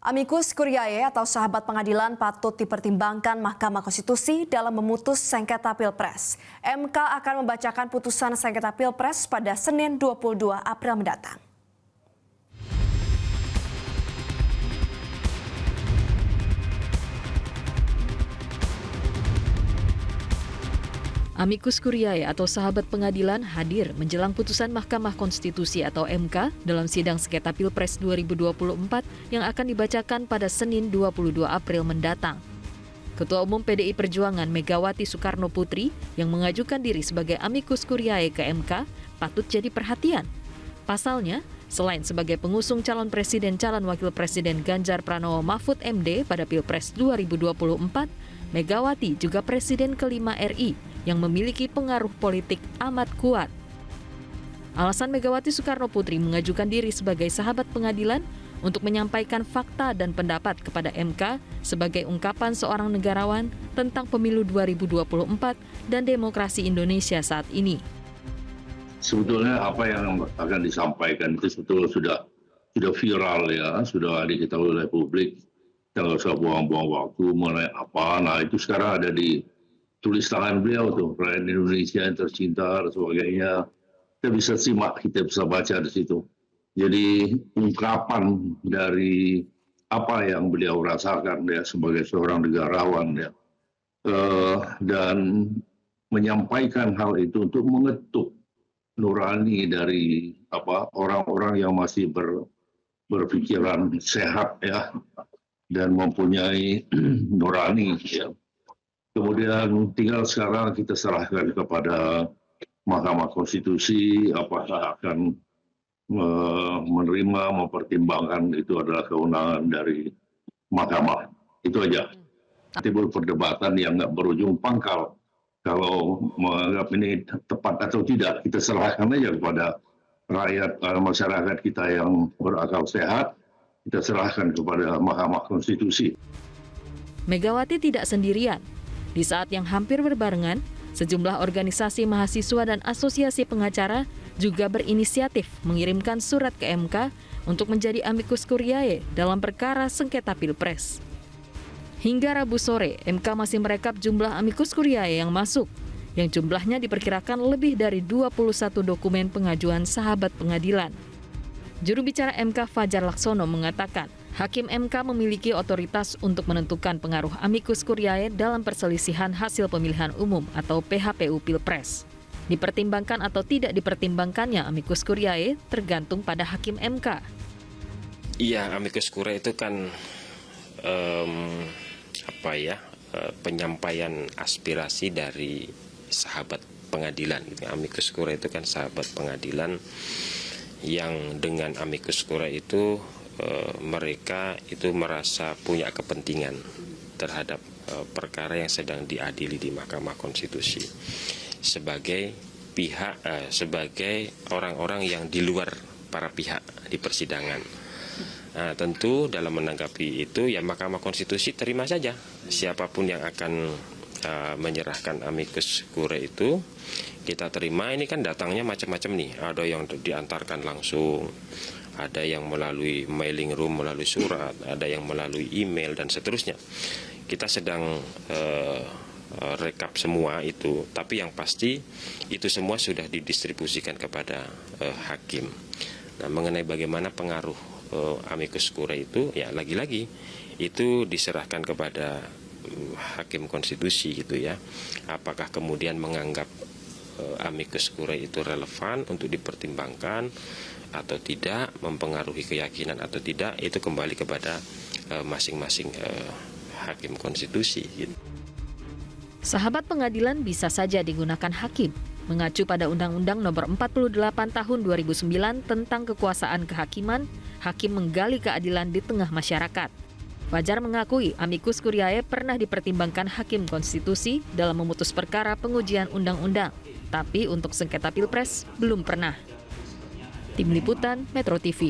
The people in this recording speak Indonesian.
Amicus Curiae atau sahabat pengadilan patut dipertimbangkan Mahkamah Konstitusi dalam memutus sengketa Pilpres. MK akan membacakan putusan sengketa Pilpres pada Senin 22 April mendatang. Amicus Curiae atau sahabat pengadilan hadir menjelang putusan Mahkamah Konstitusi atau MK dalam sidang sengketa Pilpres 2024 yang akan dibacakan pada Senin 22 April mendatang. Ketua Umum PDI Perjuangan Megawati Soekarno Putri yang mengajukan diri sebagai Amicus Curiae ke MK patut jadi perhatian. Pasalnya, selain sebagai pengusung calon presiden calon wakil presiden Ganjar Pranowo Mahfud MD pada Pilpres 2024, Megawati juga presiden kelima RI yang memiliki pengaruh politik amat kuat. Alasan Megawati Soekarno Putri mengajukan diri sebagai sahabat pengadilan untuk menyampaikan fakta dan pendapat kepada MK sebagai ungkapan seorang negarawan tentang pemilu 2024 dan demokrasi Indonesia saat ini. Sebetulnya apa yang akan disampaikan itu sebetulnya sudah viral ya, sudah diketahui oleh publik. Jangan usah buang-buang waktu mengenai apa. Nah itu sekarang ada di tulis tangan beliau tuh, rakyat Indonesia yang tercinta dan sebagainya. Kita bisa simak, kita bisa baca di situ. Jadi ungkapan dari apa yang beliau rasakan ya sebagai seorang negarawan ya, dan menyampaikan hal itu untuk mengetuk nurani dari orang-orang yang masih berpikiran sehat ya dan mempunyai nurani ya. Kemudian tinggal sekarang kita serahkan kepada Mahkamah Konstitusi apakah akan menerima, mempertimbangkan, itu adalah kewenangan dari Mahkamah. Itu aja. Timbul perdebatan yang nggak berujung pangkal. Kalau menganggap ini tepat atau tidak, kita serahkan aja kepada rakyat, masyarakat kita yang berakal sehat, kita serahkan kepada Mahkamah Konstitusi. Megawati tidak sendirian. Di saat yang hampir berbarengan, sejumlah organisasi mahasiswa dan asosiasi pengacara juga berinisiatif mengirimkan surat ke MK untuk menjadi Amicus Curiae dalam perkara sengketa Pilpres. Hingga Rabu sore, MK masih merekap jumlah Amicus Curiae yang masuk, yang jumlahnya diperkirakan lebih dari 21 dokumen pengajuan sahabat pengadilan. Juru bicara MK Fajar Laksono mengatakan, Hakim MK memiliki otoritas untuk menentukan pengaruh Amicus Curiae dalam perselisihan hasil pemilihan umum atau PHPU Pilpres. Dipertimbangkan atau tidak dipertimbangkannya Amicus Curiae tergantung pada Hakim MK. Iya, Amicus Curiae itu kan penyampaian aspirasi dari sahabat pengadilan. Amicus Curiae itu kan sahabat pengadilan yang dengan Amicus Curiae itu mereka itu merasa punya kepentingan terhadap perkara yang sedang diadili di Mahkamah Konstitusi sebagai pihak, sebagai orang-orang yang di luar para pihak di persidangan. Nah, tentu dalam menanggapi itu ya Mahkamah Konstitusi terima saja siapapun yang akan menyerahkan Amicus Curiae itu kita terima. Ini kan datangnya macam-macam nih, ada yang diantarkan langsung, ada yang melalui mailing room, melalui surat, ada yang melalui email dan seterusnya. Kita sedang rekap semua itu, tapi yang pasti itu semua sudah didistribusikan kepada hakim. Nah, mengenai bagaimana pengaruh Amicus Curiae itu, ya lagi-lagi itu diserahkan kepada Hakim Konstitusi gitu ya. Apakah kemudian menganggap Amicus Curiae itu relevan untuk dipertimbangkan atau tidak, mempengaruhi keyakinan atau tidak, itu kembali kepada masing-masing Hakim Konstitusi gitu. Sahabat pengadilan bisa saja digunakan hakim, mengacu pada Undang-Undang Nomor 48 Tahun 2009 tentang kekuasaan kehakiman, hakim menggali keadilan di tengah masyarakat. Fajar mengakui Amicus Curiae pernah dipertimbangkan Hakim Konstitusi dalam memutus perkara pengujian undang-undang, tapi untuk sengketa Pilpres belum pernah. Tim Liputan Metro TV.